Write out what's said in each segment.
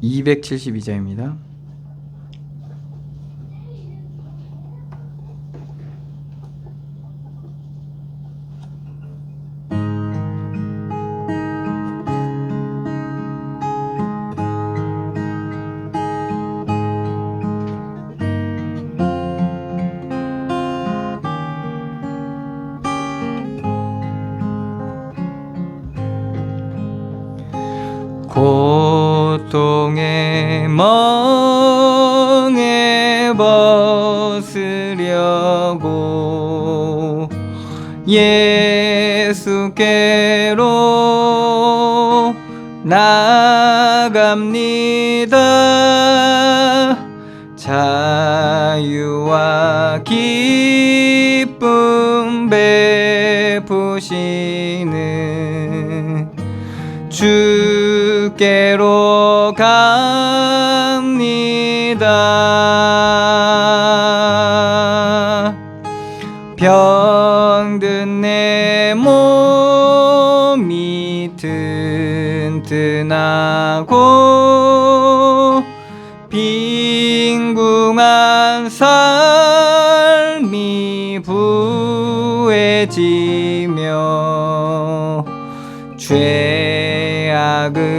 272자입니다. 고통의 멍에 벗으려고 예수께로 나갑니다. 자유와 기쁨 베푸시는 주께로 갑니다. 병든 내 몸이 튼튼하고 빈궁한 삶이 부해지며 죄악을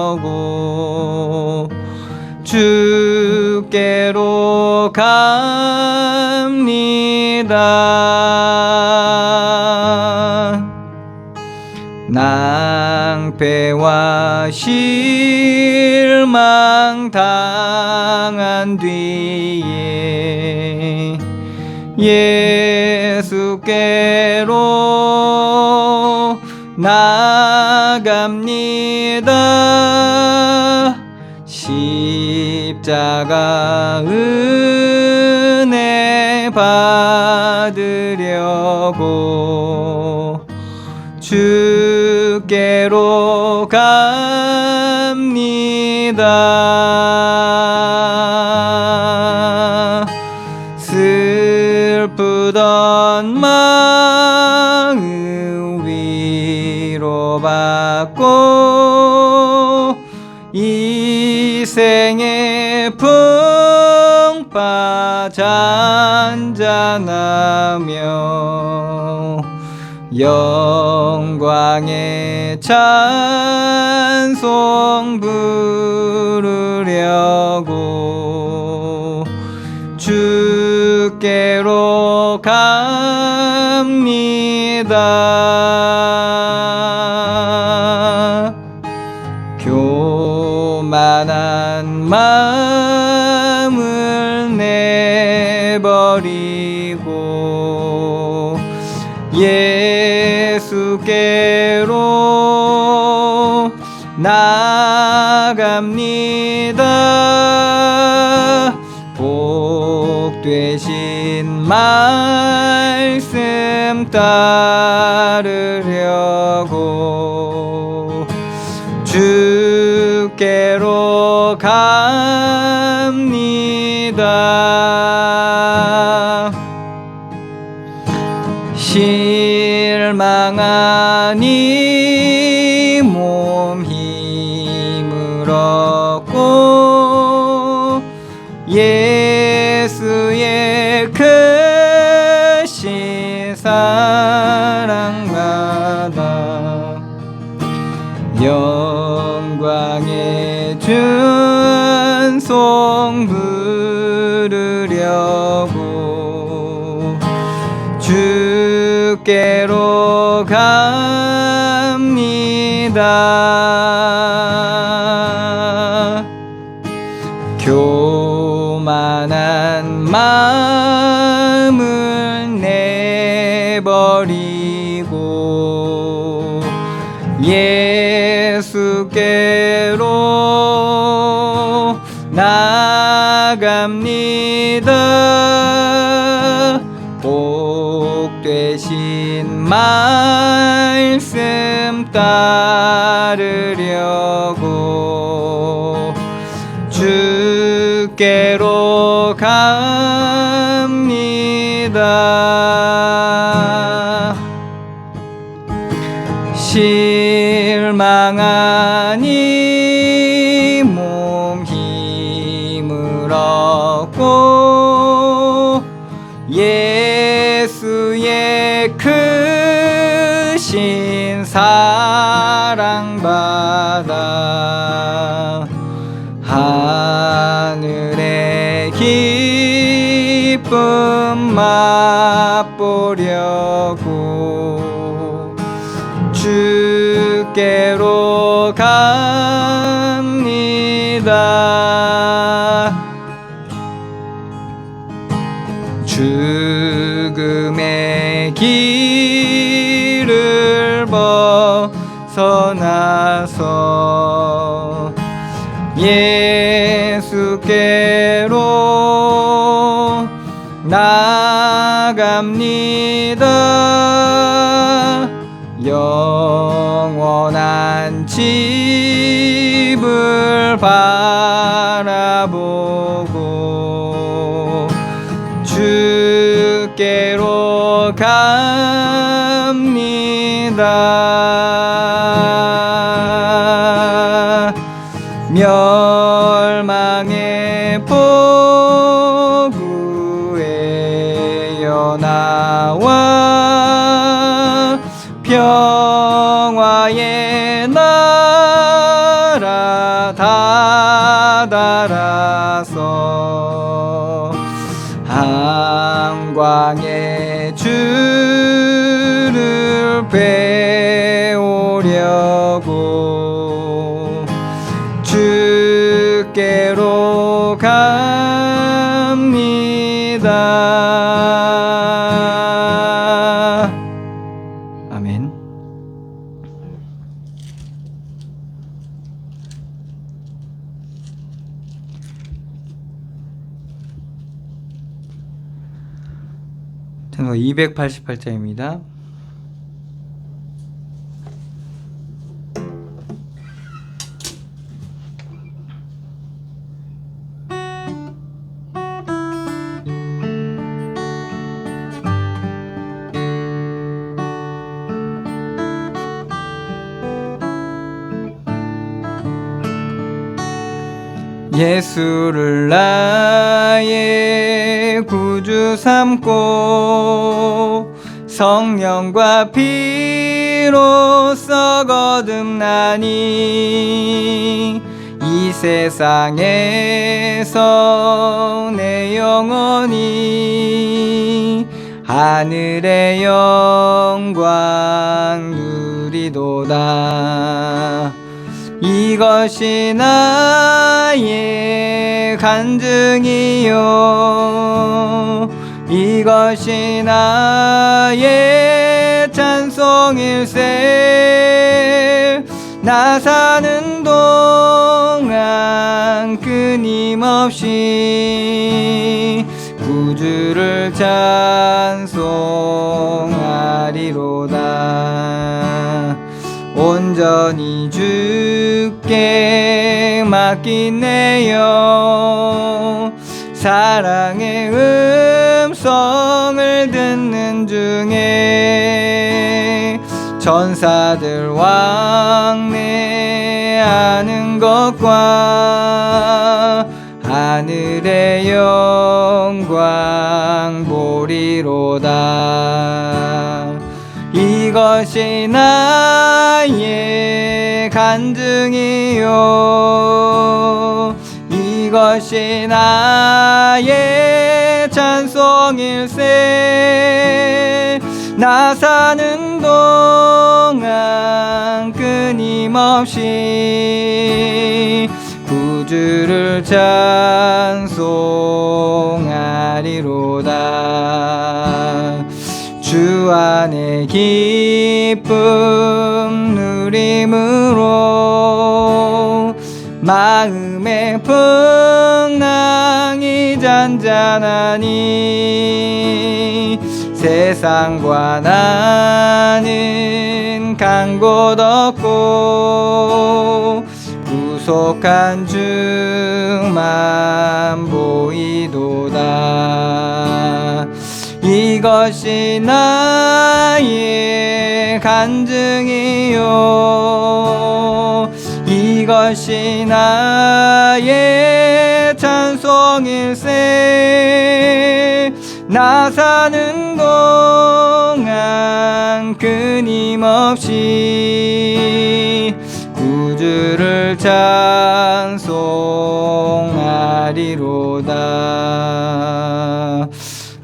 벗어버리려고 주께로 갑니다. 낭패와 실망 당한 뒤에 예수께로 나갑니다. 십자가 은혜 받으려고 주께로 갑니다. 슬프던 마음 위로받고 이 생의 풍파 잔잔하며 영광의 찬송 부르려고 주께로 갑니다. 교만한 마음을 내버리고 예수께로 나갑니다. 복 되신 말씀 따르려고 주께로 갑니다. 실망한 이 몸 힘을 얻고 예수의 크신 사랑 받아 영광의 찬송 부르려고 주께로 갑니다. 교만한 마음을 내버리고 예수께로 나갑니다. 복 되신 말씀 따르려고 주께로 갑니다. 실망하니 몸 힘을 얻고 예수의 크신 사랑받아 하늘의 기쁨 맛보려고 주께로 갑니다. 죽음의 길을 벗어나서 예수께로 나갑니다. 영원한 집을 바라보고 주께로 갑니다. 멸망의 포구에 연하와 평화의 나라 다다라서 한광의 주를 배우려고 주께로 갑니다. 아멘. 찬송 288장입니다. 예수를 나의 구주 삼고 성령과 피로써 거듭나니 이 세상에서 내 영혼이 하늘의 영광 누리도다. 이것이 나의 간증이요 이것이 나의 찬송일세. 나 사는 동안 끊임없이 구주를 찬송하리로다. 온전히 주께 맡긴 내 영 사랑의 음성을 듣는 중에 천사들 왕래하는 것과 하늘의 영광 보리로다. 이것이 나의 간증이요 이것이 나의 찬송일세. 나 사는 동안 끊임없이 구주를 찬송하리로다. 주 안에 기쁨 누림으로 마음의 풍랑이 잔잔하니 세상과 나는 간 곳 없고 구속한 주만 보이도다. 이것이 나의 간증이요 이것이 나의 찬송일세 나 사는 동안 끊임없이 구주를 찬송하리로다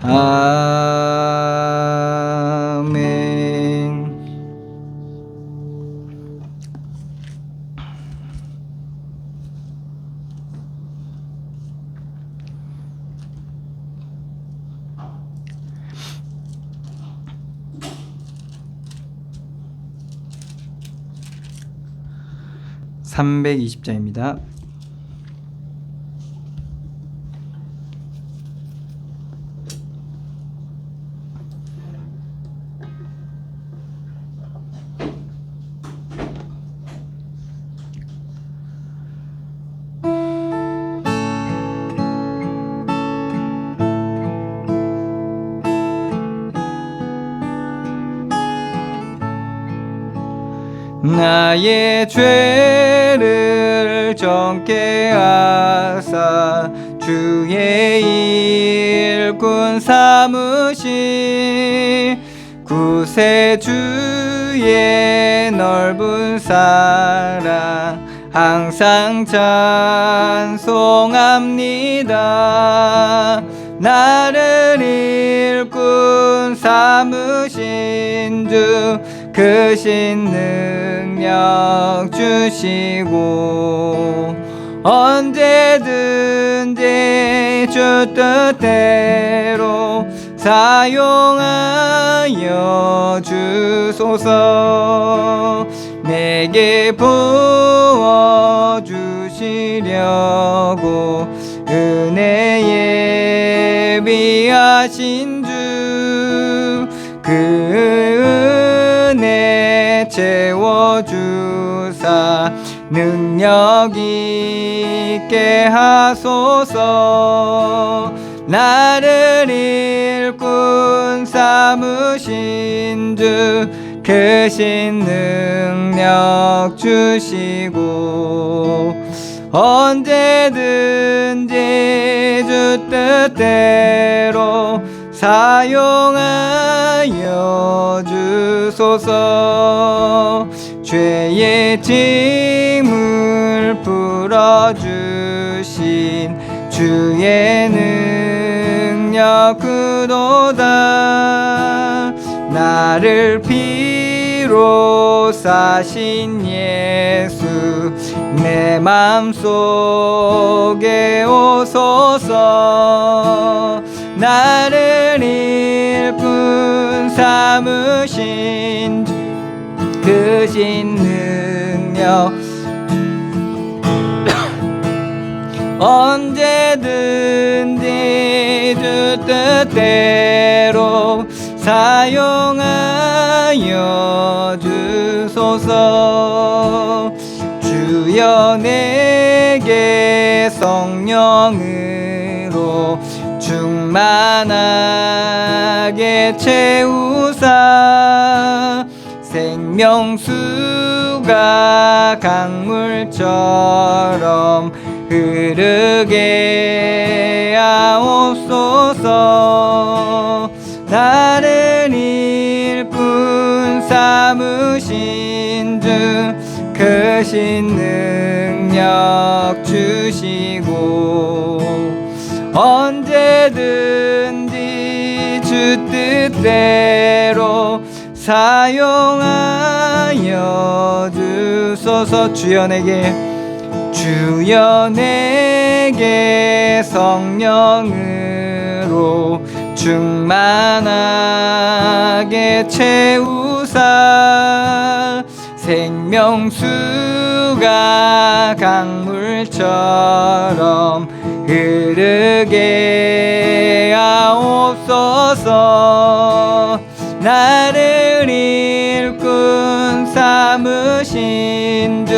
아멘. (320장입니다) 나의 죄를 정케 하사 주의 일꾼 삼으시 구세주의 넓은 사랑 항상 찬송합니다 나를 일꾼 삼으신 주 크신 능력 주시고 언제든지 주 뜻대로 사용하여 주소서 내게 부어주시려고 은혜에 예비하신 주 그 은혜 채워주사 능력 있게 하소서 나를 일꾼 삼으신 주 크신 능력 주시고 언제든지 주 뜻대로 사용하여 주소서 죄의 짐을 풀어주신 주의 능력 그도다 나를 피로 사신 예수 내 맘속에 오소서 나를 일꾼 삼으신 주 크신 능력 언제든지 주 뜻대로 사용하여 주소서 주여 내게 성령으로 충만하게 채우사 생명수가 강물처럼 흐르게 하옵소서 나를 일꾼 삼으신 주 크신 능력 주시고 언제든지 주 뜻대로 사용하여 주소서 주여 내게 성령으로 충만하게 채우사 생명수가 강물처럼 흐르게 하옵소서 나를 일꾼 삼으신 주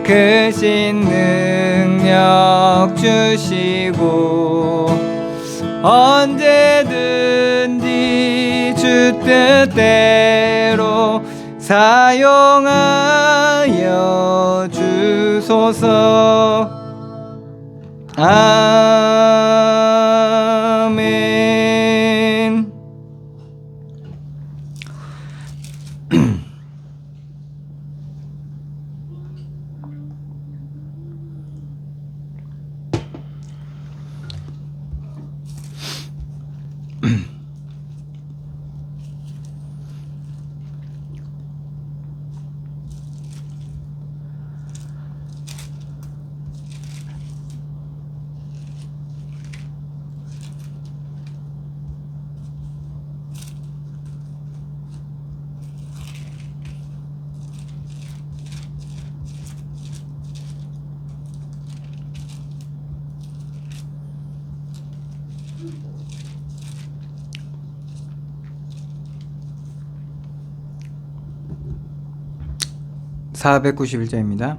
크신 능력 주시고 언제든지 주 뜻대로 사용하여 주소서. 아멘. (491장입니다)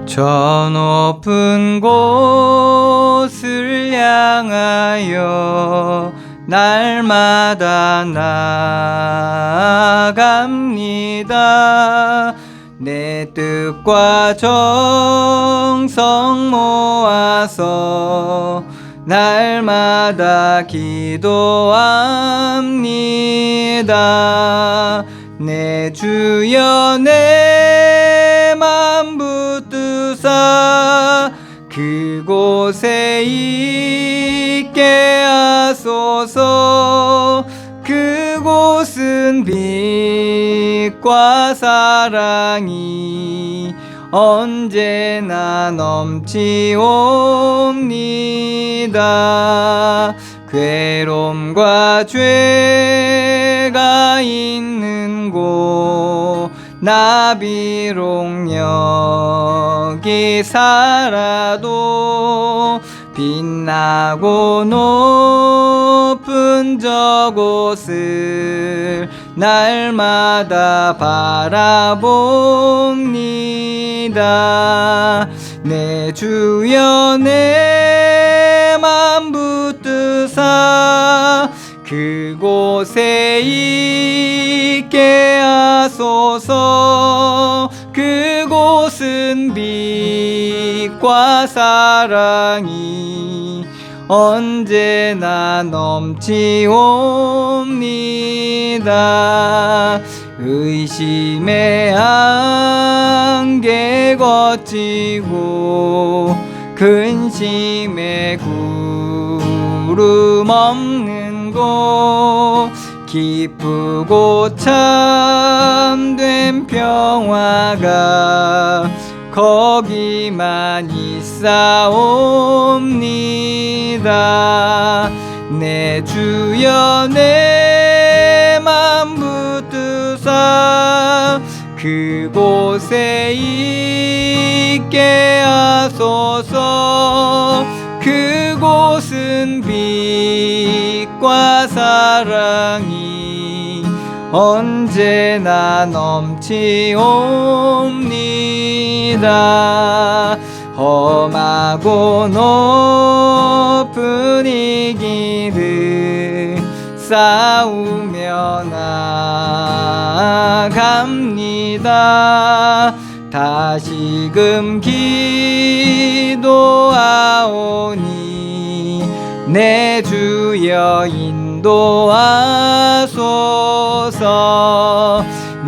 저 높은 곳을 향하여 날마다 나아갑니다. 내 뜻과 정성 모아서 날마다 기도합니다. 내 주여 내 맘 붙드사 그곳에 있게 하소서. 그곳은 빛과 사랑이 언제나 넘치옵니다. 괴로움과 죄가 있는 곳 나 비록 여기 살아도 빛나고 높은 저곳을 날마다 바라봅니다. 내 주여 내 맘 붙드사 그곳에 있게 하소서. 그곳은 빛과 사랑이 언제나 넘치옵니다. 의심의 안개 거치고 근심의 구름 없는 곳 기쁘고 참된 평화가 거기만 있사옵니다. 내 주여 내 맘 붙드사 그곳에 있게 하소서. 그곳은 빛과 사랑이 언제나 넘치옵니다. 험하고 높은 이 길을 싸우며 나아갑니다. 다시금 기도하오니 내 주여 인도하소서.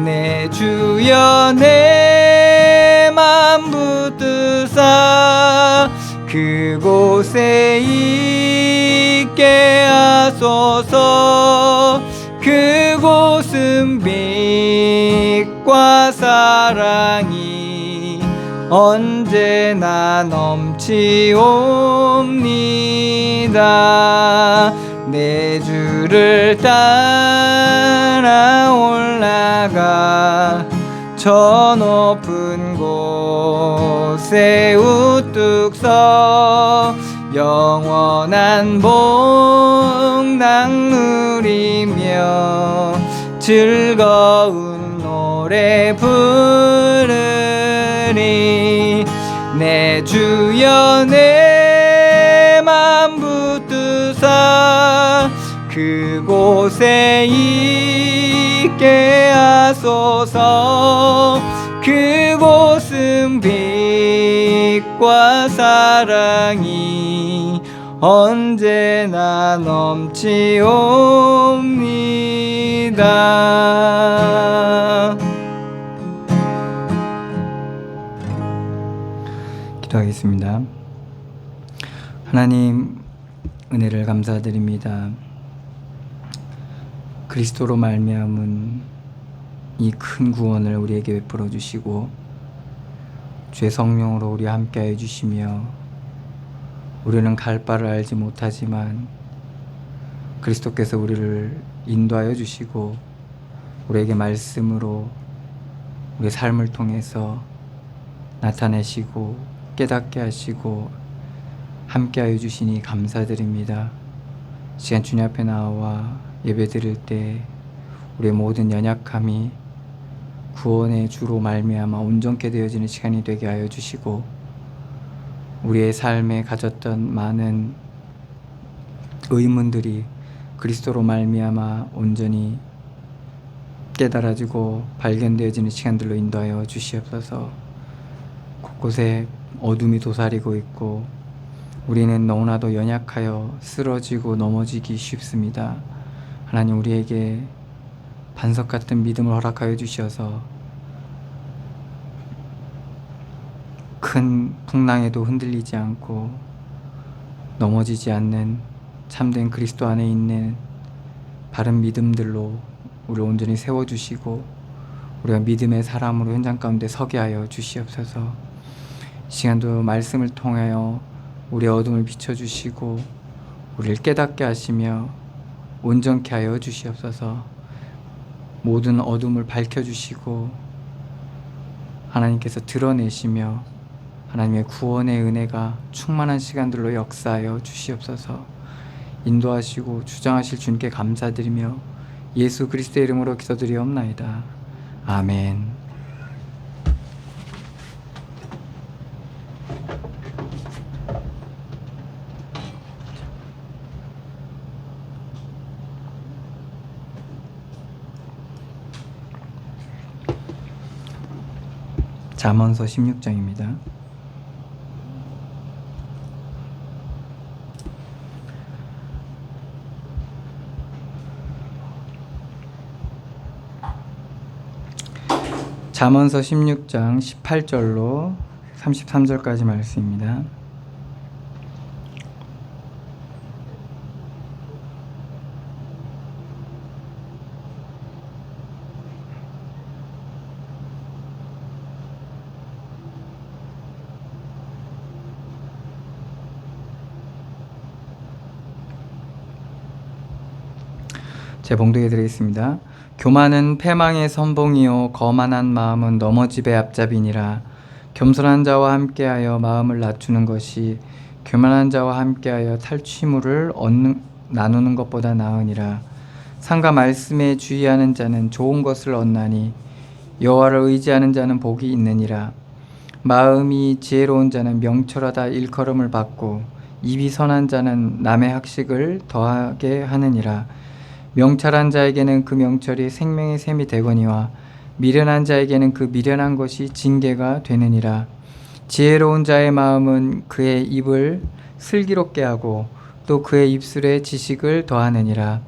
내 주여 내 맘 붙드사 그곳에 있게 하소서. 그곳은 빛과 사랑이 언제나 넘치옵니다. 내 주를 따라 올라가 저 높은 곳에 우뚝 서 영원한 복락 누리며 즐거운 노래 부르리. 내 주여 내 맘 붙드사 그곳에 있게 하소서. 그곳은 빛과 사랑이 언제나 넘치옵니다. 기도하겠습니다. 하나님, 은혜를 감사드립니다. 그리스도로 말미암은 이 큰 구원을 우리에게 베풀어 주시고 주의 성령으로 우리와 함께하여 주시며, 우리는 갈 바를 알지 못하지만 그리스도께서 우리를 인도하여 주시고 우리에게 말씀으로 우리의 삶을 통해서 나타내시고 깨닫게 하시고 함께하여 주시니 감사드립니다. 시간 주님 앞에 나와 예배드릴 때 우리의 모든 연약함이 구원의 주로 말미암아 온전케 되어지는 시간이 되게 하여 주시고, 우리의 삶에 가졌던 많은 의문들이 그리스도로 말미암아 온전히 깨달아지고 발견되어지는 시간들로 인도하여 주시옵소서. 곳곳에 어둠이 도사리고 있고 우리는 너무나도 연약하여 쓰러지고 넘어지기 쉽습니다. 하나님, 우리에게 반석 같은 믿음을 허락하여 주셔서 큰 풍랑에도 흔들리지 않고 넘어지지 않는 참된 그리스도 안에 있는 바른 믿음들로 우리를 온전히 세워주시고 우리가 믿음의 사람으로 현장 가운데 서게 하여 주시옵소서. 이 시간도 말씀을 통하여 우리의 어둠을 비춰주시고 우리를 깨닫게 하시며 온전케 하여 주시옵소서. 모든 어둠을 밝혀주시고 하나님께서 드러내시며 하나님의 구원의 은혜가 충만한 시간들로 역사하여 주시옵소서. 인도하시고 주장하실 주님께 감사드리며 예수 그리스도의 이름으로 기도드리옵나이다. 아멘. 잠언서 16장입니다. 잠언서 16장 18절로 33절까지 말씀입니다. 제 봉독해 드리겠습니다. 교만은 패망의 선봉이요 거만한 마음은 넘어짐의 앞잡이니라. 겸손한 자와 함께하여 마음을 낮추는 것이 교만한 자와 함께하여 탈취물을 나누는 것보다 나으니라. 상과 말씀에 주의하는 자는 좋은 것을 얻나니 여호와를 의지하는 자는 복이 있느니라. 마음이 지혜로운 자는 명철하다 일컬음을 받고 입이 선한 자는 남의 학식을 더하게 하느니라. 명철한 자에게는 그 명철이 생명의 샘이 되거니와 미련한 자에게는 그 미련한 것이 징계가 되느니라. 지혜로운 자의 마음은 그의 입을 슬기롭게 하고 또 그의 입술에 지식을 더하느니라.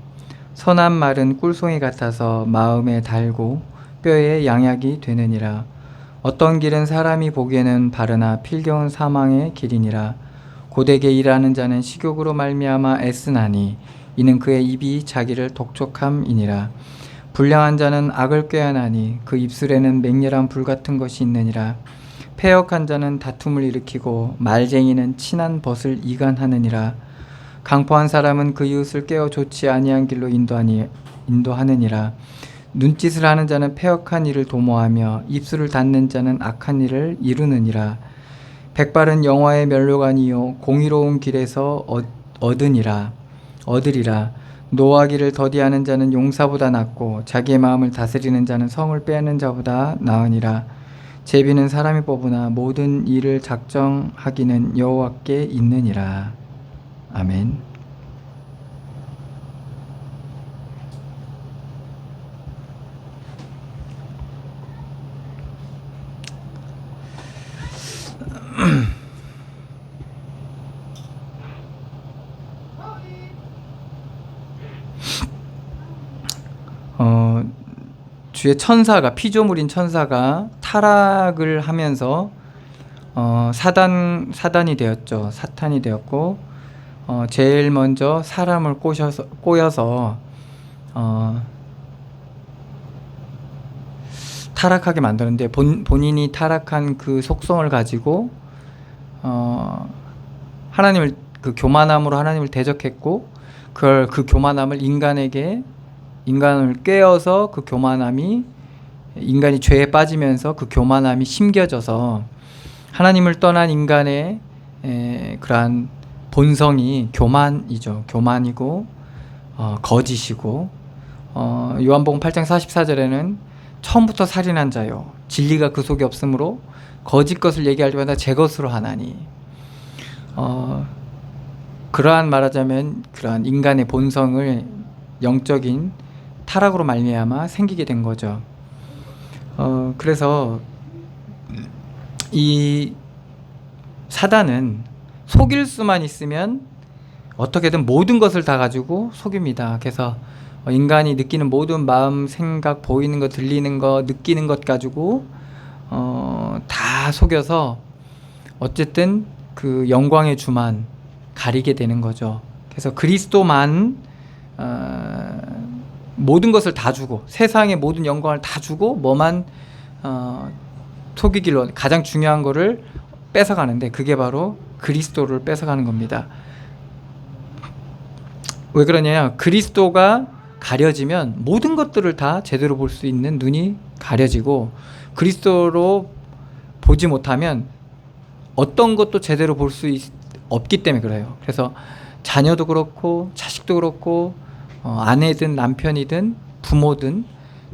선한 말은 꿀송이 같아서 마음에 달고 뼈에 양약이 되느니라. 어떤 길은 사람이 보기에는 바르나 필경은 사망의 길이니라. 고되게 일하는 자는 식욕으로 말미암아 애쓰나니 이는 그의 입이 자기를 독촉함이니라. 불량한 자는 악을 꾀하나니 그 입술에는 맹렬한 불 같은 것이 있느니라. 패역한 자는 다툼을 일으키고 말쟁이는 친한 벗을 이간하느니라. 강포한 사람은 그 이웃을 깨어 좋지 아니한 길로 인도하느니라. 눈짓을 하는 자는 패역한 일을 도모하며 입술을 닫는 자는 악한 일을 이루느니라. 백발은 영화의 면류관이요 공의로운 길에서 얻으리라. 노하기를 더디하는 자는 용사보다 낫고 자기의 마음을 다스리는 자는 성을 빼앗는 자보다 나으니라. 제비는 사람이 뽑으나 모든 일을 작정하기는 여호와께 있느니라. 아멘. 주의 천사가 피조물인 천사가 타락을 하면서 사단이 되었죠. 사탄이 되었고 제일 먼저 사람을 꼬여서 타락하게 만드는데 본인이 타락한 그 속성을 가지고 하나님을 그 교만함으로 하나님을 대적했고 그 교만함을 인간을 꿰어서 그 교만함이 인간이 죄에 빠지면서 그 교만함이 심겨져서 하나님을 떠난 인간의 그러한 본성이 교만이죠. 교만이고 거짓이고 요한복음 8장 44절에는 처음부터 살인한 자요 진리가 그 속에 없으므로 거짓 것을 얘기할 때마다 제 것으로 하나니 그러한 말하자면 그러한 인간의 본성을 영적인 타락으로 말미암아 생기게 된 거죠. 그래서 이 사단은 속일 수만 있으면 어떻게든 모든 것을 다 가지고 속입니다. 그래서 인간이 느끼는 모든 마음, 생각, 보이는 것, 들리는 것, 느끼는 것 가지고 다 속여서 어쨌든 그 영광의 주만 가리게 되는 거죠. 그래서 그리스도만 모든 것을 다 주고 세상의 모든 영광을 다 주고 뭐만 속이길로 가장 중요한 거를 뺏어가는데 그게 바로 그리스도를 뺏어가는 겁니다. 왜 그러냐면 그리스도가 가려지면 모든 것들을 다 제대로 볼 수 있는 눈이 가려지고 그리스도로 보지 못하면 어떤 것도 제대로 볼 수 없기 때문에 그래요. 그래서 자녀도 그렇고 자식도 그렇고 아내든 남편이든 부모든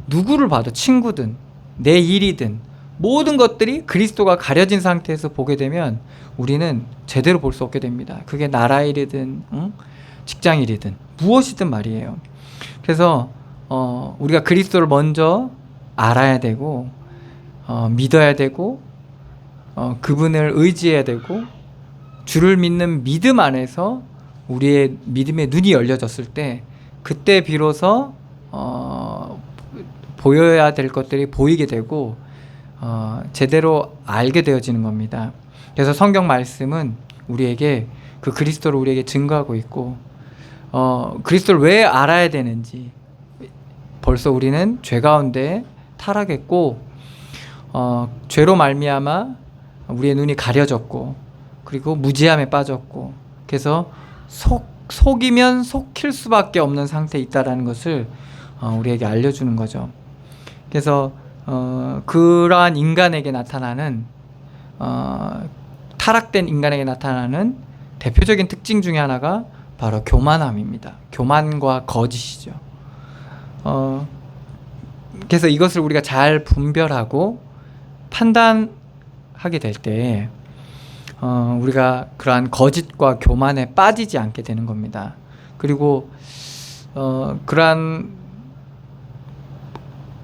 누구를 봐도 친구든 내 일이든 모든 것들이 그리스도가 가려진 상태에서 보게 되면 우리는 제대로 볼 수 없게 됩니다. 그게 나라 일이든 직장 일이든 무엇이든 말이에요. 그래서 우리가 그리스도를 먼저 알아야 되고 믿어야 되고 그분을 의지해야 되고 주를 믿는 믿음 안에서 우리의 믿음의 눈이 열려졌을 때 그때 비로소 보여야 될 것들이 보이게 되고 제대로 알게 되어지는 겁니다. 그래서 성경 말씀은 우리에게 그 그리스도를 우리에게 증거하고 있고 그리스도를 왜 알아야 되는지 벌써 우리는 죄 가운데 타락했고 죄로 말미암아 우리의 눈이 가려졌고 그리고 무지함에 빠졌고 그래서 속이면 속힐 수밖에 없는 상태에 있다는 것을 우리에게 알려주는 거죠. 그래서 그러한 인간에게 나타나는 타락된 인간에게 나타나는 대표적인 특징 중에 하나가 바로 교만함입니다. 교만과 거짓이죠. 그래서 이것을 우리가 잘 분별하고 판단하게 될 때 우리가 그러한 거짓과 교만에 빠지지 않게 되는 겁니다. 그리고 그러한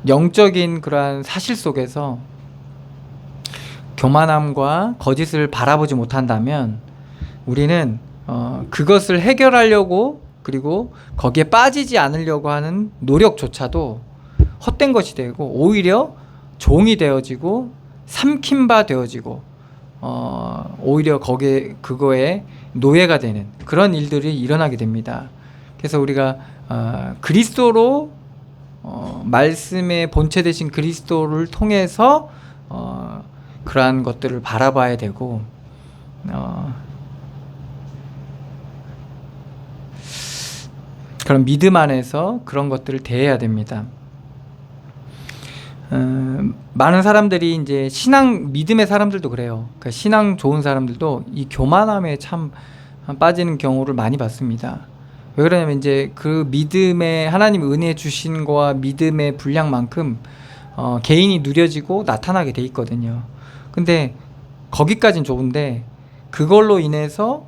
영적인 그러한 사실 속에서 교만함과 거짓을 바라보지 못한다면 우리는 그것을 해결하려고 그리고 거기에 빠지지 않으려고 하는 노력조차도 헛된 것이 되고 오히려 종이 되어지고 삼킨 바 되어지고 오히려 그거에 노예가 되는 그런 일들이 일어나게 됩니다. 그래서 우리가 그리스도로 말씀의 본체 되신 그리스도를 통해서 그러한 것들을 바라봐야 되고 그런 믿음 안에서 그런 것들을 대해야 됩니다. 많은 사람들이 이제 신앙 믿음의 사람들도 그래요. 그러니까 신앙 좋은 사람들도 이 교만함에 참 빠지는 경우를 많이 봤습니다. 왜 그러냐면 이제 그 믿음의 하나님 은혜 주신 거와 믿음의 분량만큼 개인이 누려지고 나타나게 돼 있거든요. 근데 거기까진 좋은데 그걸로 인해서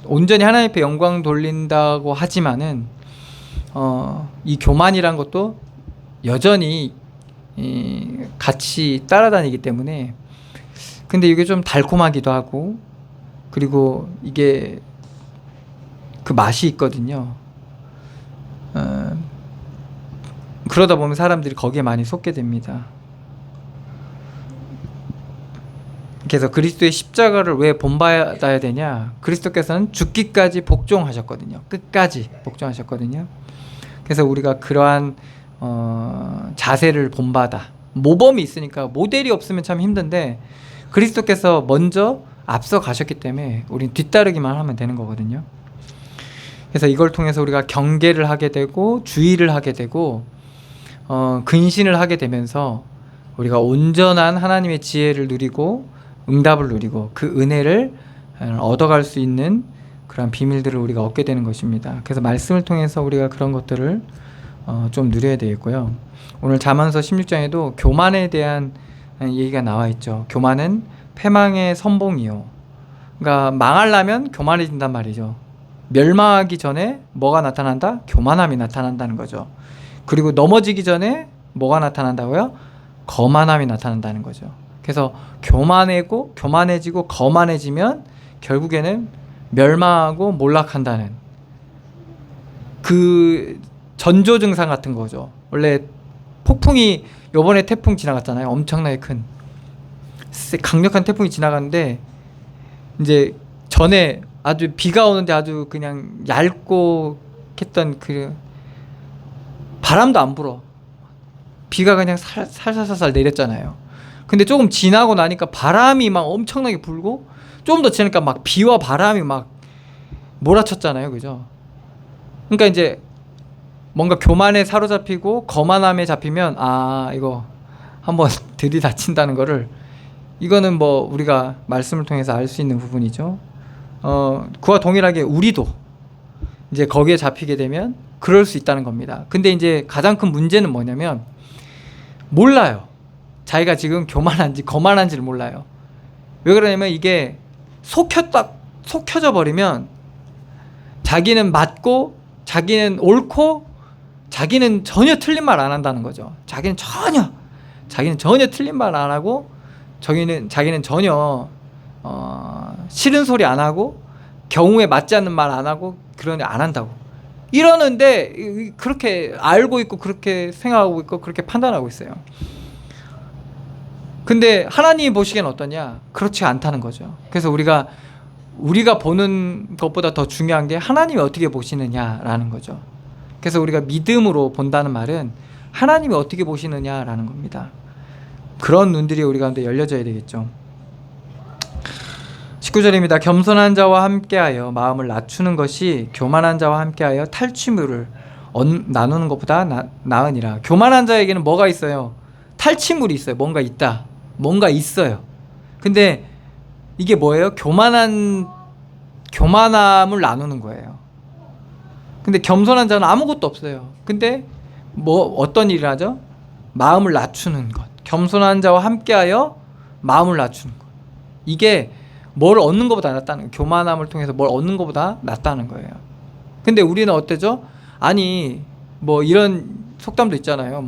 온전히 하나님 앞에 영광 돌린다고 하지만은 이 교만이란 것도 여전히 같이 따라다니기 때문에, 근데 이게 좀 달콤하기도 하고, 그리고 이게 그 맛이 있거든요. 그러다 보면 사람들이 거기에 많이 속게 됩니다. 그래서 그리스도의 십자가를 왜 본받아야 되냐? 그리스도께서는 죽기까지 복종하셨거든요. 끝까지 복종하셨거든요. 그래서 우리가 그러한 자세를 본받아, 모범이 있으니까, 모델이 없으면 참 힘든데 그리스도께서 먼저 앞서 가셨기 때문에 우린 뒤따르기만 하면 되는 거거든요. 그래서 이걸 통해서 우리가 경계를 하게 되고 주의를 하게 되고 근신을 하게 되면서 우리가 온전한 하나님의 지혜를 누리고 응답을 누리고 그 은혜를 얻어갈 수 있는 그런 비밀들을 우리가 얻게 되는 것입니다. 그래서 말씀을 통해서 우리가 그런 것들을 좀 누려야 되겠고요. 오늘 잠언서 16장에도 교만에 대한 얘기가 나와 있죠. 교만은 패망의 선봉이요. 그러니까 망하려면 교만해진단 말이죠. 멸망하기 전에 뭐가 나타난다? 교만함이 나타난다는 거죠. 그리고 넘어지기 전에 뭐가 나타난다고요? 거만함이 나타난다는 거죠. 그래서 교만해지고 거만해지면 결국에는 멸망하고 몰락한다는 그 전조 증상 같은 거죠. 원래 폭풍이, 요번에 태풍 지나갔잖아요. 엄청나게 큰 강력한 태풍이 지나갔는데 이제 전에 아주 비가 오는데 아주 그냥 얇고 했던 그 바람도 안 불어. 비가 그냥 살살살살 내렸잖아요. 근데 조금 지나고 나니까 바람이 막 엄청나게 불고 좀 더 지나니까 막 비와 바람이 막 몰아쳤잖아요. 그죠? 그러니까 이제 뭔가 교만에 사로잡히고 거만함에 잡히면 이거 한번 들이닥친다는 거를, 이거는 뭐 우리가 말씀을 통해서 알 수 있는 부분이죠. 그와 동일하게 우리도 이제 거기에 잡히게 되면 그럴 수 있다는 겁니다. 근데 이제 가장 큰 문제는 뭐냐면 몰라요. 자기가 지금 교만한지 거만한지를 몰라요. 왜 그러냐면 이게 속혀져 버리면 자기는 맞고 자기는 옳고 자기는 전혀 틀린 말 안 한다는 거죠. 자기는 전혀 틀린 말 안 하고 자기는 전혀 싫은 소리 안 하고 경우에 맞지 않는 말 안 하고 그러니 안 한다고 이러는데, 그렇게 알고 있고 그렇게 생각하고 있고 그렇게 판단하고 있어요. 근데 하나님이 보시기엔 어떠냐? 그렇지 않다는 거죠. 그래서 우리가 보는 것보다 더 중요한 게 하나님이 어떻게 보시느냐라는 거죠. 그래서 우리가 믿음으로 본다는 말은 하나님이 어떻게 보시느냐라는 겁니다. 그런 눈들이 우리 가운데 열려져야 되겠죠. 19절입니다. 겸손한 자와 함께하여 마음을 낮추는 것이 교만한 자와 함께하여 탈취물을 나누는 것보다 나으니라. 교만한 자에게는 뭐가 있어요? 탈취물이 있어요. 뭔가 있다. 뭔가 있어요. 근데 이게 뭐예요? 교만함을 나누는 거예요. 근데 겸손한 자는 아무것도 없어요. 근데 어떤 일을 하죠? 마음을 낮추는 것. 겸손한 자와 함께하여 마음을 낮추는 것. 이게 뭘 얻는 것보다 낫다는 거예요. 교만함을 통해서 뭘 얻는 것보다 낫다는 거예요. 근데 우리는 어때죠? 아니 뭐 이런 속담도 있잖아요.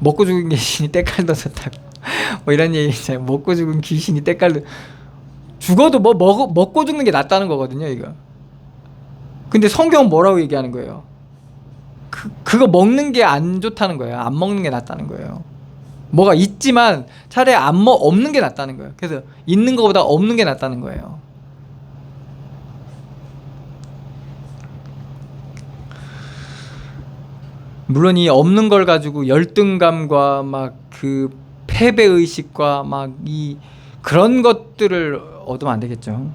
먹고 죽은 귀신이 때깔도 좋다고 뭐 이런 얘기 있잖아요. 먹고 죽은 귀신이 때깔도, 죽어도 먹고 죽는 게 낫다는 거거든요, 이거. 근데 성경은 뭐라고 얘기하는 거예요? 그거 먹는 게 안 좋다는 거예요. 안 먹는 게 낫다는 거예요. 뭐가 있지만 차라리 없는 게 낫다는 거예요. 그래서 있는 것보다 없는 게 낫다는 거예요. 물론 이 없는 걸 가지고 열등감과 막 그 패배 의식과 막 그런 것들을 얻으면 안 되겠죠.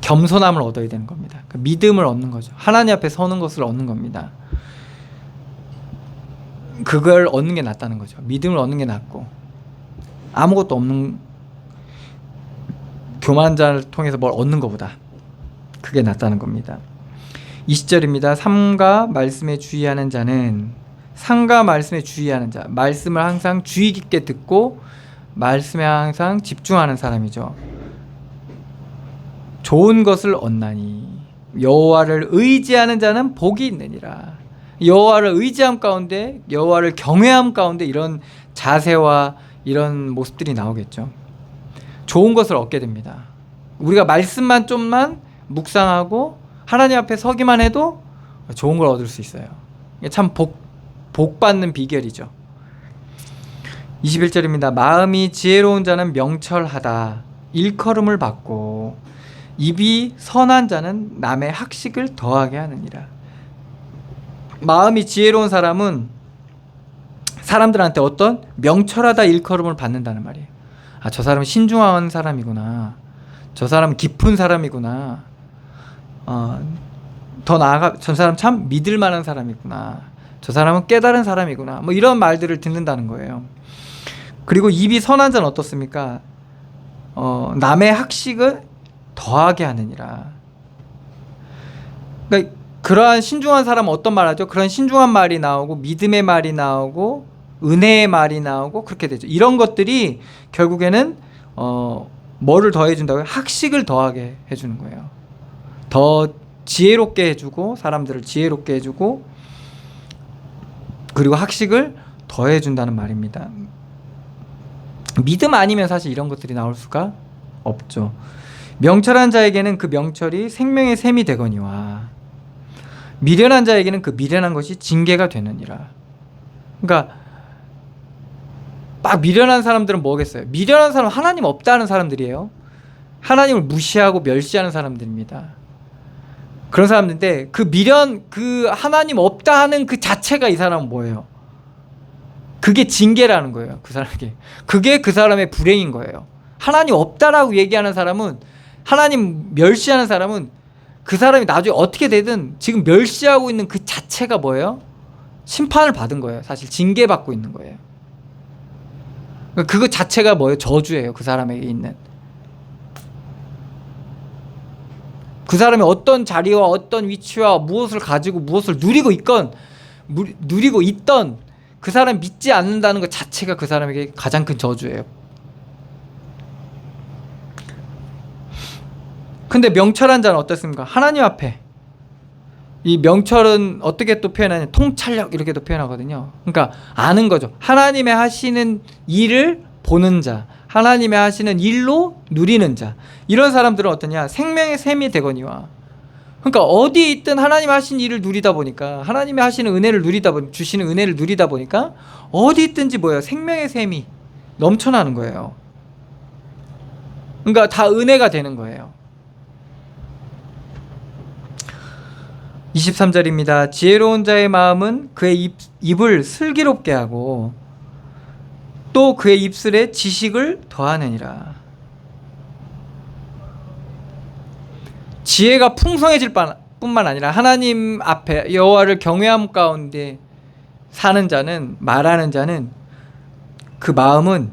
겸손함을 얻어야 되는 겁니다. 믿음을 얻는 거죠. 하나님 앞에 서는 것을 얻는 겁니다. 그걸 얻는 게 낫다는 거죠. 믿음을 얻는 게 낫고 아무것도 없는 교만한 자를 통해서 뭘 얻는 것보다 그게 낫다는 겁니다. 20절입니다. 삼가 말씀에 주의하는 자는, 상가 말씀에 주의하는 자, 말씀을 항상 주의 깊게 듣고 말씀에 항상 집중하는 사람이죠. 좋은 것을 얻나니 여호와를 의지하는 자는 복이 있느니라. 여호와를 의지함 가운데, 여호와를 경외함 가운데 이런 자세와 이런 모습들이 나오겠죠. 좋은 것을 얻게 됩니다. 우리가 말씀만 좀만 묵상하고 하나님 앞에 서기만 해도 좋은 걸 얻을 수 있어요. 이게 참 복 받는 비결이죠. 21절입니다. 마음이 지혜로운 자는 명철하다. 일컬음을 받고 입이 선한 자는 남의 학식을 더하게 하느니라. 마음이 지혜로운 사람은 사람들한테 어떤 명철하다 일컬음을 받는다는 말이에요. 아, 저 사람은 신중한 사람이구나. 저 사람은 깊은 사람이구나. 더 나아가 저 사람 참 믿을 만한 사람이구나. 저 사람은 깨달은 사람이구나. 뭐 이런 말들을 듣는다는 거예요. 그리고 입이 선한 자는 어떻습니까? 남의 학식을 더하게 하느니라. 그러니까 그러한 신중한 사람은 어떤 말 하죠? 그런 신중한 말이 나오고 믿음의 말이 나오고 은혜의 말이 나오고 그렇게 되죠. 이런 것들이 결국에는 뭐를 더해준다고요? 학식을 더하게 해주는 거예요. 더 지혜롭게 해주고, 사람들을 지혜롭게 해주고, 그리고 학식을 더해준다는 말입니다. 믿음 아니면 사실 이런 것들이 나올 수가 없죠. 명철한 자에게는 그 명철이 생명의 샘이 되거니와 미련한 자에게는 그 미련한 것이 징계가 되느니라. 그러니까 막 미련한 사람들은 뭐겠어요? 미련한 사람은 하나님 없다는 사람들이에요. 하나님을 무시하고 멸시하는 사람들입니다. 그런 사람들인데 그 하나님 없다 하는 그 자체가 이 사람은 뭐예요? 그게 징계라는 거예요. 그 사람에게. 그게 그 사람의 불행인 거예요. 하나님 없다라고 얘기하는 사람은, 하나님 멸시하는 사람은 그 사람이 나중에 어떻게 되든 지금 멸시하고 있는 그 자체가 뭐예요? 심판을 받은 거예요. 사실 징계받고 있는 거예요. 그거 자체가 뭐예요? 저주예요. 그 사람에게 있는. 그 사람이 어떤 자리와 어떤 위치와 무엇을 가지고 무엇을 누리고 있던 그 사람이 믿지 않는다는 것 자체가 그 사람에게 가장 큰 저주예요. 근데 명철한 자는 어떻습니까? 하나님 앞에. 이 명철은 어떻게 또 표현하냐? 통찰력 이렇게도 표현하거든요. 그러니까 아는 거죠. 하나님의 하시는 일을 보는 자, 하나님의 하시는 일로 누리는 자, 이런 사람들은 어떠냐? 생명의 샘이 되거니와. 그러니까 어디에 있든 하나님 하신 일을 누리다 보니까, 하나님이 하시는 은혜를 누리다 보니, 주시는 은혜를 누리다 보니까 어디 있든지 뭐예요? 생명의 샘이 넘쳐나는 거예요. 그러니까 다 은혜가 되는 거예요. 23절입니다. 지혜로운 자의 마음은 그의 입을 슬기롭게 하고 또 그의 입술에 지식을 더하느니라. 지혜가 풍성해질 뿐만 아니라 하나님 앞에 여호와를 경외함 가운데 사는 자는, 말하는 자는, 그 마음은,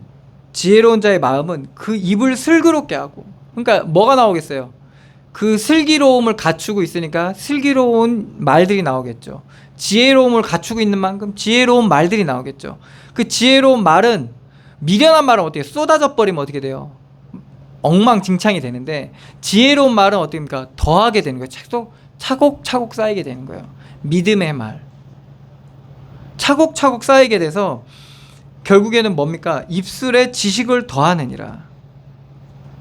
지혜로운 자의 마음은 그 입을 슬기롭게 하고, 그러니까 뭐가 나오겠어요? 그 슬기로움을 갖추고 있으니까 슬기로운 말들이 나오겠죠. 지혜로움을 갖추고 있는 만큼 지혜로운 말들이 나오겠죠. 그 지혜로운 말은, 미련한 말은 어떻게 쏟아져 버리면 어떻게 돼요? 엉망진창이 되는데, 지혜로운 말은 어떻게 됩니까? 더하게 되는 거예요. 차곡차곡 쌓이게 되는 거예요. 믿음의 말 차곡차곡 쌓이게 돼서 결국에는 뭡니까? 입술에 지식을 더하느니라.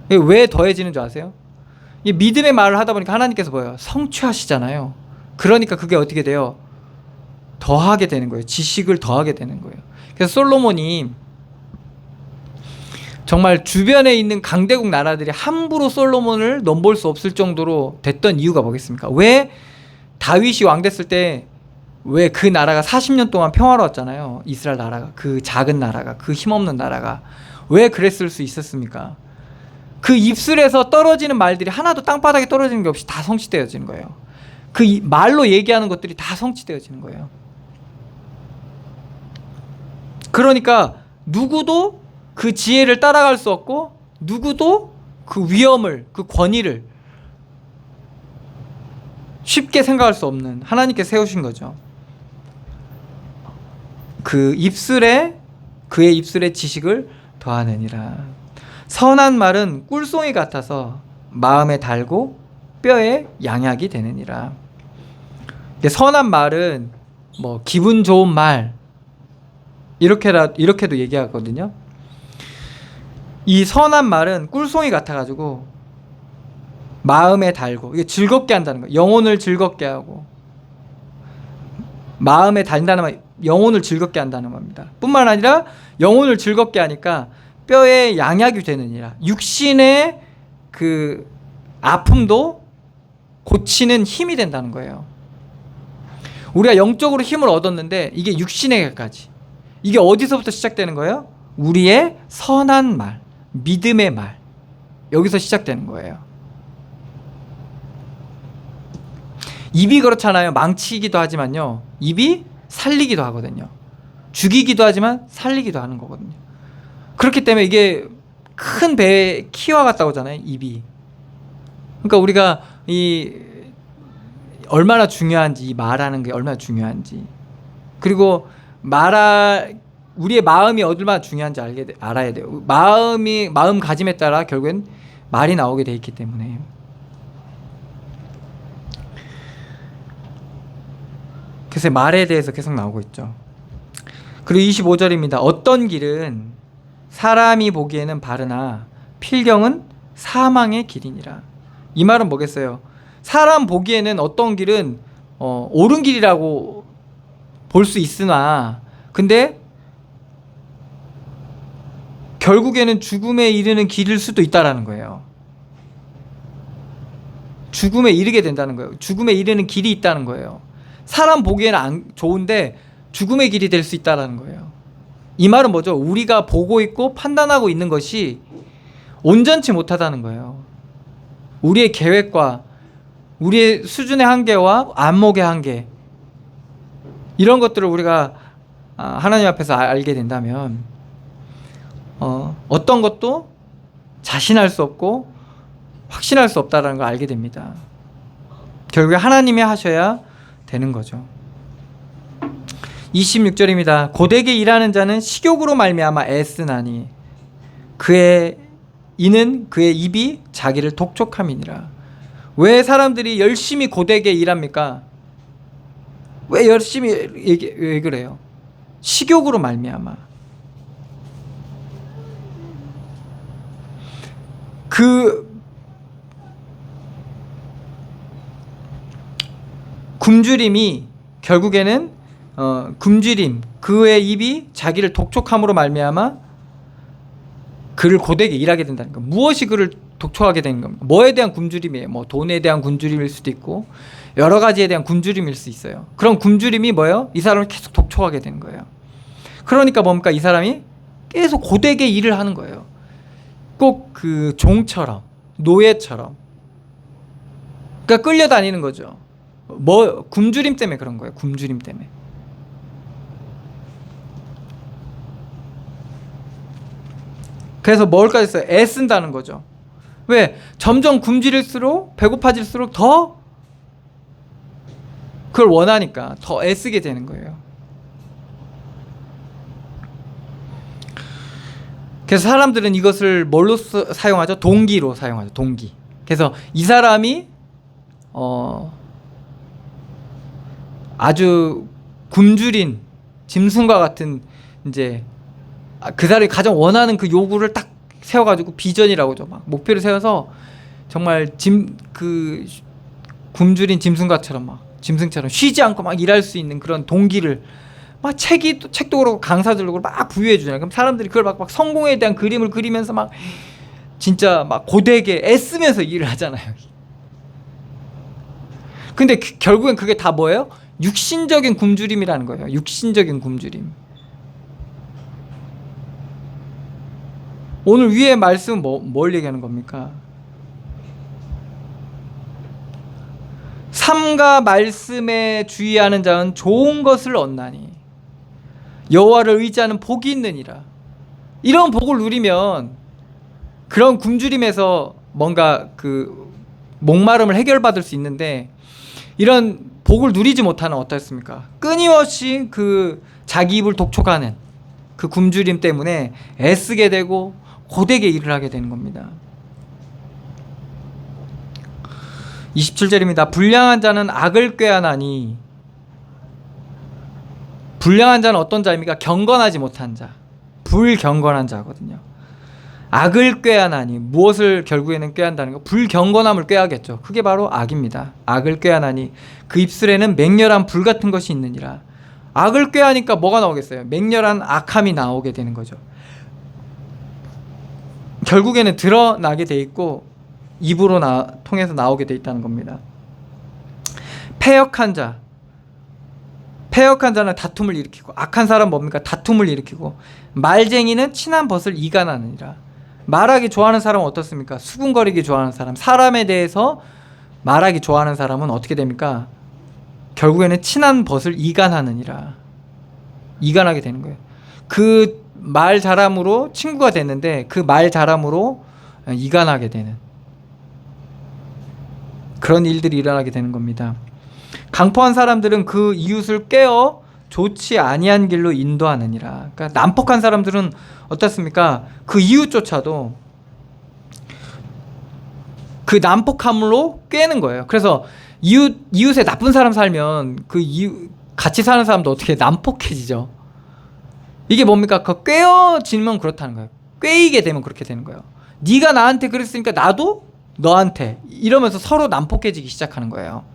왜 더해지는 줄 아세요? 이 믿음의 말을 하다 보니까 하나님께서 뭐예요? 성취하시잖아요. 그러니까 그게 어떻게 돼요? 더하게 되는 거예요. 지식을 더하게 되는 거예요. 그래서 솔로몬이 정말 주변에 있는 강대국 나라들이 함부로 솔로몬을 넘볼 수 없을 정도로 됐던 이유가 뭐겠습니까? 왜 다윗이 왕 됐을 때 왜 그 나라가 40년 동안 평화로웠잖아요. 이스라엘 나라가, 그 작은 나라가, 그 힘없는 나라가 왜 그랬을 수 있었습니까? 그 입술에서 떨어지는 말들이 하나도 땅바닥에 떨어지는 게 없이 다 성취되어지는 거예요. 그 말로 얘기하는 것들이 다 성취되어지는 거예요. 그러니까 누구도 그 지혜를 따라갈 수 없고 누구도 그 위엄을, 그 권위를 쉽게 생각할 수 없는 하나님께 세우신 거죠. 그의 입술에 지식을 더하느니라. 선한 말은 꿀송이 같아서 마음에 달고 뼈에 양약이 되느니라. 선한 말은 뭐 기분 좋은 말 이렇게도 얘기하거든요. 이 선한 말은 꿀송이 같아가지고 마음에 달고, 이게 즐겁게 한다는 거예요. 영혼을 즐겁게 하고, 마음에 달다는 말, 영혼을 즐겁게 한다는 겁니다. 뿐만 아니라 영혼을 즐겁게 하니까 뼈에 양약이 되느니라. 육신의 그 아픔도 고치는 힘이 된다는 거예요. 우리가 영적으로 힘을 얻었는데 이게 육신에게까지, 이게 어디서부터 시작되는 거예요? 우리의 선한 말, 믿음의 말, 여기서 시작되는 거예요. 입이 그렇잖아요. 망치기도 하지만요, 입이 살리기도 하거든요. 죽이기도 하지만 살리기도 하는 거거든요. 그렇기 때문에 이게 큰 배의 키와 같다고 하잖아요, 입이. 그러니까 우리가 얼마나 중요한지, 이 말하는 게 얼마나 중요한지, 그리고 우리의 마음이 얼마나 중요한지 알아야 돼요. 마음가짐에 따라 결국엔 말이 나오게 돼 있기 때문에. 그래서 말에 대해서 계속 나오고 있죠. 그리고 25절입니다. 어떤 길은 사람이 보기에는 바르나 필경은 사망의 길이니라. 이 말은 뭐겠어요? 사람 보기에는 어떤 길은 옳은 길이라고 볼 수 있으나, 근데 결국에는 죽음에 이르는 길일 수도 있다라는 거예요. 죽음에 이르게 된다는 거예요. 죽음에 이르는 길이 있다는 거예요. 사람 보기에는 안 좋은데 죽음의 길이 될 수 있다는 거예요. 이 말은 뭐죠? 우리가 보고 있고 판단하고 있는 것이 온전치 못하다는 거예요. 우리의 계획과 우리의 수준의 한계와 안목의 한계, 이런 것들을 우리가 하나님 앞에서 알게 된다면 어떤 것도 자신할 수 없고 확신할 수 없다는 걸 알게 됩니다. 결국에 하나님이 하셔야 되는 거죠. 26절입니다. 고되게 일하는 자는 식욕으로 말미암아 애쓰나니 이는 그의 입이 자기를 독촉함이니라. 왜 사람들이 열심히 고되게 일합니까? 왜 그래요? 식욕으로 말미암아. 굶주림이 결국에는 그의 입이 자기를 독촉함으로 말미암아 그를 고되게 일하게 된다는 거. 무엇이 그를 독촉하게 되는 겁니까? 뭐에 대한 굶주림이에요? 뭐 돈에 대한 굶주림일 수도 있고 여러 가지에 대한 굶주림일 수 있어요. 그런 굶주림이 뭐예요? 이 사람을 계속 독촉하게 되는 거예요. 그러니까 뭡니까? 이 사람이 계속 고되게 일을 하는 거예요. 꼭 그 종처럼, 노예처럼. 그러니까 끌려다니는 거죠. 굶주림 때문에 그런 거예요. 굶주림 때문에. 그래서 뭘까지 써요? 애쓴다는 거죠. 왜? 점점 굶주릴수록, 배고파질수록 더 그걸 원하니까 더 애쓰게 되는 거예요. 그래서 사람들은 이것을 뭘로 사용하죠? 동기로 사용하죠. 동기. 그래서 이 사람이 아주 굶주린 짐승과 같은, 이제 그 사람이 가장 원하는 그 요구를 딱 세워가지고 비전이라고 하죠. 막 목표를 세워서 정말 굶주린 짐승처럼 쉬지 않고 막 일할 수 있는 그런 동기를 막 책도 그렇고 강사들도 그렇고 막 부여해 주잖아요. 그럼 사람들이 그걸 막 성공에 대한 그림을 그리면서 막 진짜 막 고되게 애쓰면서 일을 하잖아요. 근데 결국엔 그게 다 뭐예요? 육신적인 굶주림이라는 거예요. 육신적인 굶주림. 오늘 위의 말씀은 뭘 얘기하는 겁니까? 삼가 말씀에 주의하는 자는 좋은 것을 얻나니. 여호와를 의지하는 복이 있느니라. 이런 복을 누리면 그런 굶주림에서 뭔가 그 목마름을 해결받을 수 있는데, 이런 복을 누리지 못하는 어떻습니까? 끊임없이 그 자기 입을 독촉하는 그 굶주림 때문에 애쓰게 되고 고되게 일을 하게 되는 겁니다. 27절입니다. 불량한 자는 악을 꾀하나니. 불량한 자는 어떤 자입니까? 경건하지 못한 자, 불경건한 자거든요. 악을 꾀하나니, 무엇을 결국에는 꾀한다는 거? 불경건함을 꾀하겠죠. 그게 바로 악입니다. 악을 꾀하나니 그 입술에는 맹렬한 불 같은 것이 있느니라. 악을 꾀하니까 뭐가 나오겠어요? 맹렬한 악함이 나오게 되는 거죠. 결국에는 드러나게 돼 있고 입으로 통해서 나오게 돼 있다는 겁니다. 패역한 자는 다툼을 일으키고, 악한 사람 뭡니까? 다툼을 일으키고, 말쟁이는 친한 벗을 이간하느니라. 말하기 좋아하는 사람은 어떻습니까? 수군거리기 좋아하는 사람, 사람에 대해서 말하기 좋아하는 사람은 어떻게 됩니까? 결국에는 친한 벗을 이간하느니라. 이간하게 되는 거예요. 그 말 잘함으로 친구가 됐는데 그 말 잘함으로 이간하게 되는 그런 일들이 일어나게 되는 겁니다. 강포한 사람들은 그 이웃을 깨어 좋지 아니한 길로 인도하느니라. 그러니까 난폭한 사람들은 어떻습니까? 그 이웃조차도 그 난폭함으로 꿰는 거예요. 그래서 이웃에 나쁜 사람 살면 그 이웃 같이 사는 사람도 어떻게 난폭해지죠. 이게 뭡니까? 그 꿰어지면 그렇다는 거예요. 꿰이게 되면 그렇게 되는 거예요. 네가 나한테 그랬으니까 나도 너한테, 이러면서 서로 난폭해지기 시작하는 거예요.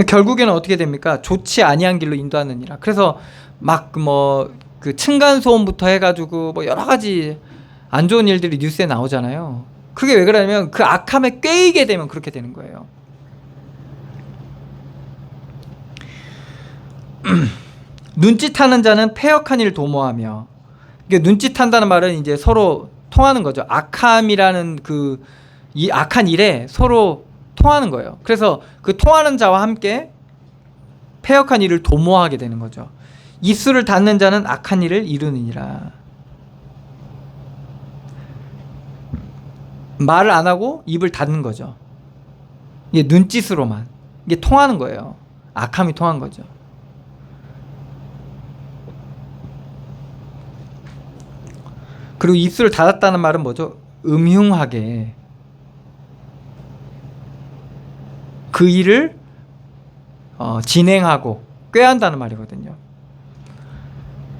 결국에는 어떻게 됩니까? 좋지 아니한 길로 인도하느니라. 그래서 막 뭐 그 층간 소음부터 해가지고 뭐 여러 가지 안 좋은 일들이 뉴스에 나오잖아요. 그게 왜 그러냐면 그 악함에 꿰이게 되면 그렇게 되는 거예요. 눈짓하는 자는 패역한 일을 도모하며. 이게 눈짓한다는 말은 이제 서로 통하는 거죠. 악함이라는 이 악한 일에 서로 통하는 거예요. 그래서 그 통하는 자와 함께 패역한 일을 도모하게 되는 거죠. 입술을 닫는 자는 악한 일을 이루느니라. 말을 안 하고 입을 닫는 거죠. 이게 눈짓으로만 이게 통하는 거예요. 악함이 통한 거죠. 그리고 입술을 닫았다는 말은 뭐죠? 음흉하게 그 일을 진행하고 꾀한다는 말이거든요.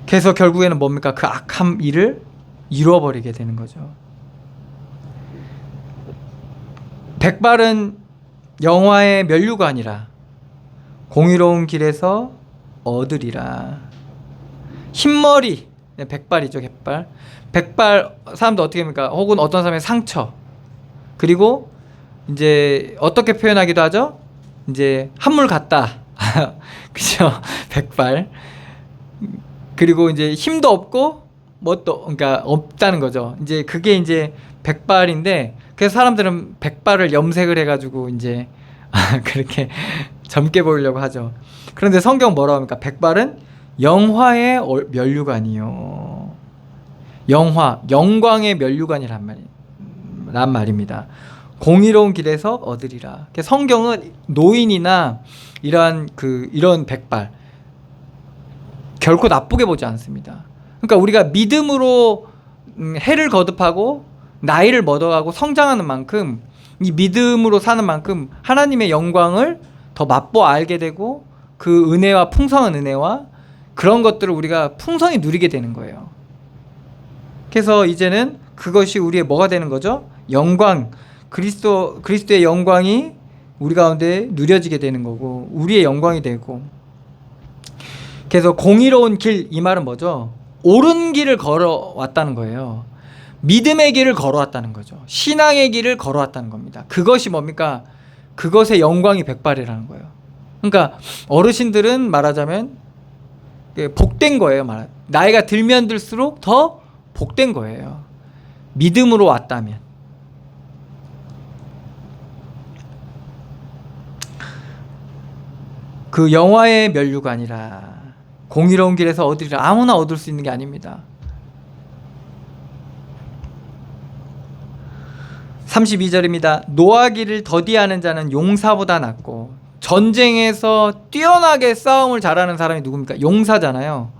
그래서 결국에는 뭡니까? 그 악함 일을 이루어버리게 되는 거죠. 백발은 영화의 면류가 아니라 공의로운 길에서 얻으리라. 흰머리, 백발이죠. 백발 사람도 어떻게 합니까? 혹은 어떤 사람의 상처, 그리고 이제 어떻게 표현하기도 하죠? 이제 한물 같다. 그죠? 백발. 그리고 이제 힘도 없고 뭣도 그러니까 없다는 거죠. 이제 그게 이제 백발인데, 그래서 사람들은 백발을 염색을 해가지고 이제 그렇게 젊게 보이려고 하죠. 그런데 성경 뭐라고 합니까? 백발은 영화의 면류관이요. 영광의 면류관이란 말입니다. 공의로운 길에서 얻으리라. 성경은 노인이나 이런 백발 결코 나쁘게 보지 않습니다. 그러니까 우리가 믿음으로 해를 거듭하고 나이를 먹어가고 성장하는 만큼, 이 믿음으로 사는 만큼 하나님의 영광을 더 맛보아 알게 되고 그 은혜와 풍성한 은혜와 그런 것들을 우리가 풍성히 누리게 되는 거예요. 그래서 이제는 그것이 우리의 뭐가 되는 거죠? 영광, 그리스도의 영광이 우리 가운데 누려지게 되는 거고 우리의 영광이 되고. 그래서 공의로운 길, 이 말은 뭐죠? 옳은 길을 걸어왔다는 거예요. 믿음의 길을 걸어왔다는 거죠. 신앙의 길을 걸어왔다는 겁니다. 그것이 뭡니까? 그것의 영광이 백발이라는 거예요. 그러니까 어르신들은 말하자면 복된 거예요. 나이가 들면 들수록 더 복된 거예요. 믿음으로 왔다면. 그 영화의 면류가 아니라 공의로운 길에서 얻으리라. 아무나 얻을 수 있는 게 아닙니다. 32절입니다. 노하기를 더디하는 자는 용사보다 낫고, 전쟁에서 뛰어나게 싸움을 잘하는 사람이 누굽니까? 용사잖아요.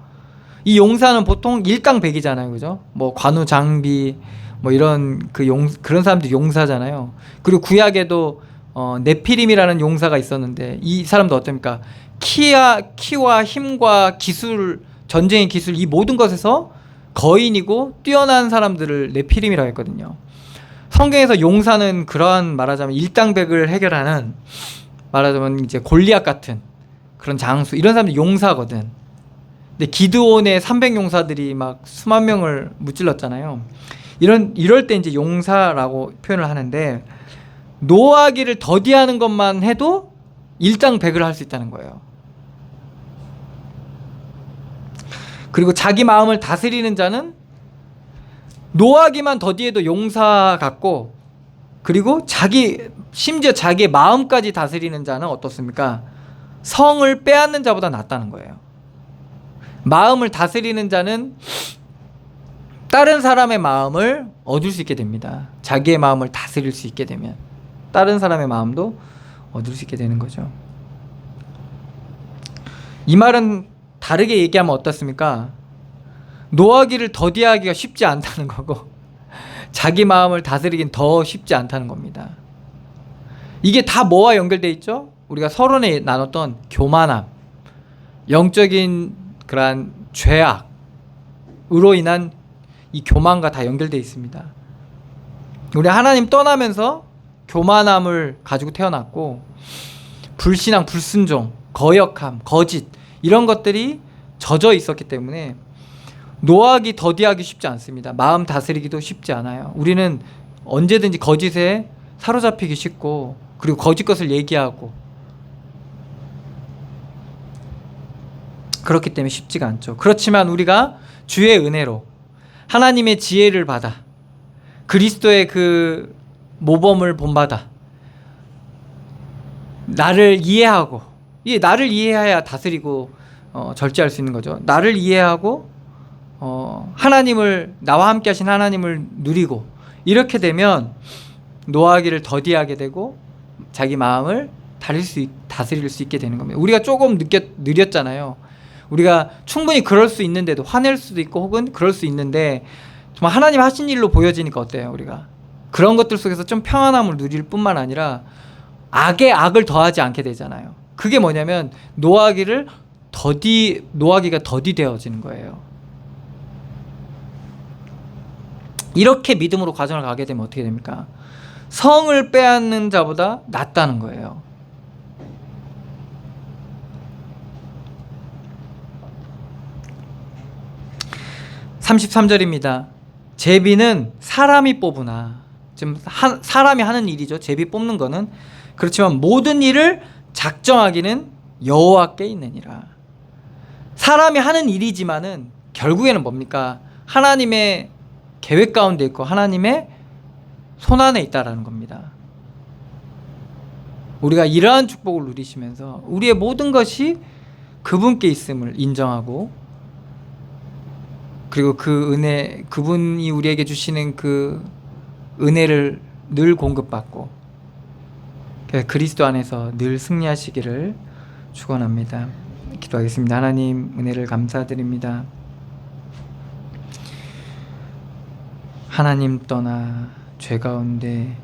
이 용사는 보통 일강백이잖아요, 그죠? 뭐 관우 장비 뭐 이런 그런 사람들이 용사잖아요. 그리고 구약에도 네피림이라는 용사가 있었는데, 이 사람도 어떻습니까? 키와 힘과 기술, 전쟁의 기술, 이 모든 것에서 거인이고 뛰어난 사람들을 네피림이라고 했거든요. 성경에서 용사는 그러한, 말하자면 일당백을 해결하는, 말하자면 이제 골리앗 같은 그런 장수, 이런 사람들이 용사거든. 근데 기드온의 300용사들이 막 수만 명을 무찔렀잖아요. 이럴 때 이제 용사라고 표현을 하는데, 노하기를 더디하는 것만 해도 일당백을 할 수 있다는 거예요. 그리고 자기 마음을 다스리는 자는 노하기만 더디해도 용사 같고, 그리고 심지어 자기의 마음까지 다스리는 자는 어떻습니까? 성을 빼앗는 자보다 낫다는 거예요. 마음을 다스리는 자는 다른 사람의 마음을 얻을 수 있게 됩니다. 자기의 마음을 다스릴 수 있게 되면 다른 사람의 마음도 얻을 수 있게 되는 거죠. 이 말은 다르게 얘기하면 어떻습니까? 노하기를 더디하기가 쉽지 않다는 거고, 자기 마음을 다스리긴 더 쉽지 않다는 겁니다. 이게 다 뭐와 연결되어 있죠? 우리가 서론에 나눴던 교만함, 영적인 그러한 죄악으로 인한 이 교만과 다 연결되어 있습니다. 우리 하나님 떠나면서 교만함을 가지고 태어났고, 불신앙, 불순종, 거역함, 거짓, 이런 것들이 젖어 있었기 때문에 노하기 더디하기 쉽지 않습니다. 마음 다스리기도 쉽지 않아요. 우리는 언제든지 거짓에 사로잡히기 쉽고, 그리고 거짓 것을 얘기하고, 그렇기 때문에 쉽지가 않죠. 그렇지만 우리가 주의 은혜로 하나님의 지혜를 받아, 그리스도의 그 모범을 본받아 나를 이해하고, 나를 이해해야 다스리고 절제할 수 있는 거죠. 나를 이해하고 하나님을, 나와 함께 하신 하나님을 누리고, 이렇게 되면 노하기를 더디하게 되고 자기 마음을 다스릴 수 있게 되는 겁니다. 우리가 조금 느렸잖아요. 우리가 충분히 그럴 수 있는데도, 화낼 수도 있고 혹은 그럴 수 있는데, 정말 하나님 하신 일로 보여지니까 어때요? 우리가 그런 것들 속에서 좀 평안함을 누릴 뿐만 아니라 악에 악을 더하지 않게 되잖아요. 그게 뭐냐면 노하기가 더디되어지는 거예요. 이렇게 믿음으로 과정을 가게 되면 어떻게 됩니까? 성을 빼앗는 자보다 낫다는 거예요. (33절입니다) 제비는 사람이 뽑으나, 지금 사람이 하는 일이죠. 제비 뽑는 거는. 그렇지만 모든 일을 작정하기는 여호와께 있느니라. 사람이 하는 일이지만은 결국에는 뭡니까? 하나님의 계획 가운데 있고 하나님의 손안에 있다라는 겁니다. 우리가 이러한 축복을 누리시면서 우리의 모든 것이 그분께 있음을 인정하고, 그리고 그 은혜, 그분이 우리에게 주시는 그 은혜를 늘 공급받고, 그리스도 안에서 늘 승리하시기를 축원합니다. 기도하겠습니다. 하나님, 은혜를 감사드립니다. 하나님 떠나 죄 가운데,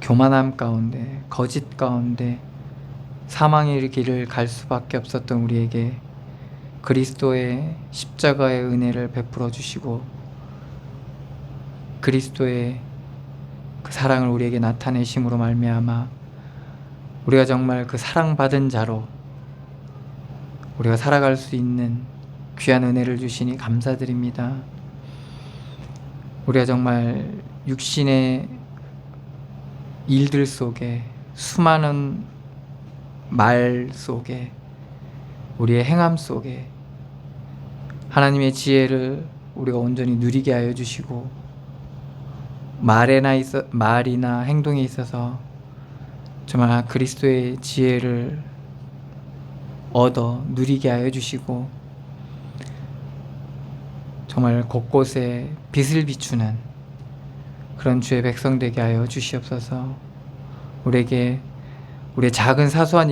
교만함 가운데, 거짓 가운데 사망의 길을 갈 수밖에 없었던 우리에게 그리스도의 십자가의 은혜를 베풀어 주시고, 그리스도의 그 사랑을 우리에게 나타내심으로 말미암아 우리가 정말 그 사랑받은 자로 우리가 살아갈 수 있는 귀한 은혜를 주시니 감사드립니다. 우리가 정말 육신의 일들 속에, 수많은 말 속에, 우리의 행함 속에 하나님의 지혜를 우리가 온전히 누리게 하여 주시고, 말이나 행동에 있어서 정말 그리스도의 지혜를 얻어 누리게 하여 주시고 정말 곳곳에 빛을 비추는 그런 주의 백성 되게 하여 주시옵소서. 우리에게 우리의 작은 사소한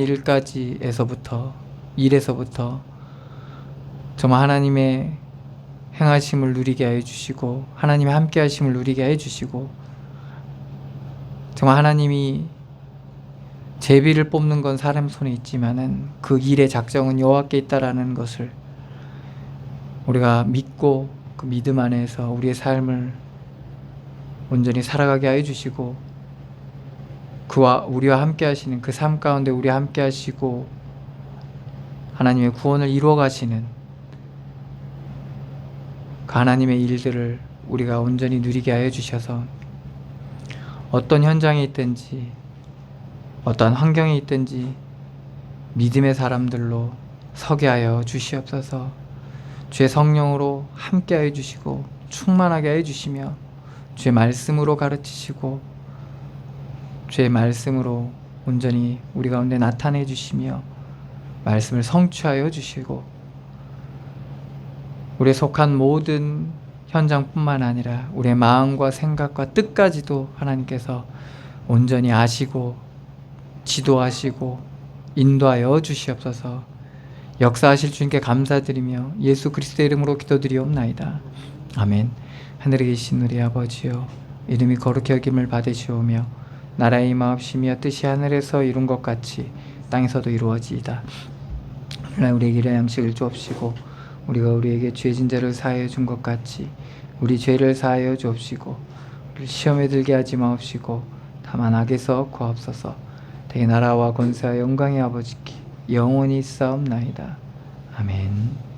일에서부터 정말 하나님의 행하심을 누리게 하여 주시고 하나님의 함께 하심을 누리게 하여 주시고 정말 하나님이 제비를 뽑는 건 사람 손에 있지만은 그 일의 작정은 여호와께 있다라는 것을 우리가 믿고 그 믿음 안에서 우리의 삶을 온전히 살아가게 하여 주시고 우리와 함께 하시는 그 삶 가운데 우리와 함께 하시고 하나님의 구원을 이루어 가시는 그 하나님의 일들을 우리가 온전히 누리게 하여 주셔서 어떤 현장에 있든지 어떠한 환경에 있든지 믿음의 사람들로 서게 하여 주시옵소서. 주의 성령으로 함께 하여 주시고 충만하게 하여 주시며 주의 말씀으로 가르치시고 주의 말씀으로 온전히 우리 가운데 나타내 주시며 말씀을 성취하여 주시고 우리에 속한 모든 현장뿐만 아니라 우리의 마음과 생각과 뜻까지도 하나님께서 온전히 아시고 지도하시고 인도하여 주시옵소서. 역사하실 주님께 감사드리며 예수 그리스도의 이름으로 기도드리옵나이다. 아멘. 하늘에 계신 우리 아버지여, 이름이 거룩히 여김을 받으시오며 나라의 임하옵시며 뜻이 하늘에서 이룬 것 같이 땅에서도 이루어지이다. 오늘날 우리에게 일용할 양식을 주옵시고 우리가 우리에게 죄진 자를 사하여 준 것 같이 우리 죄를 사하여 주옵시고 우리를 시험에 들게 하지 마옵시고 다만 악에서 구하옵소서. 대개 나라와 권세와 영광의 아버지께 영원히 있사옵나이다. 아멘.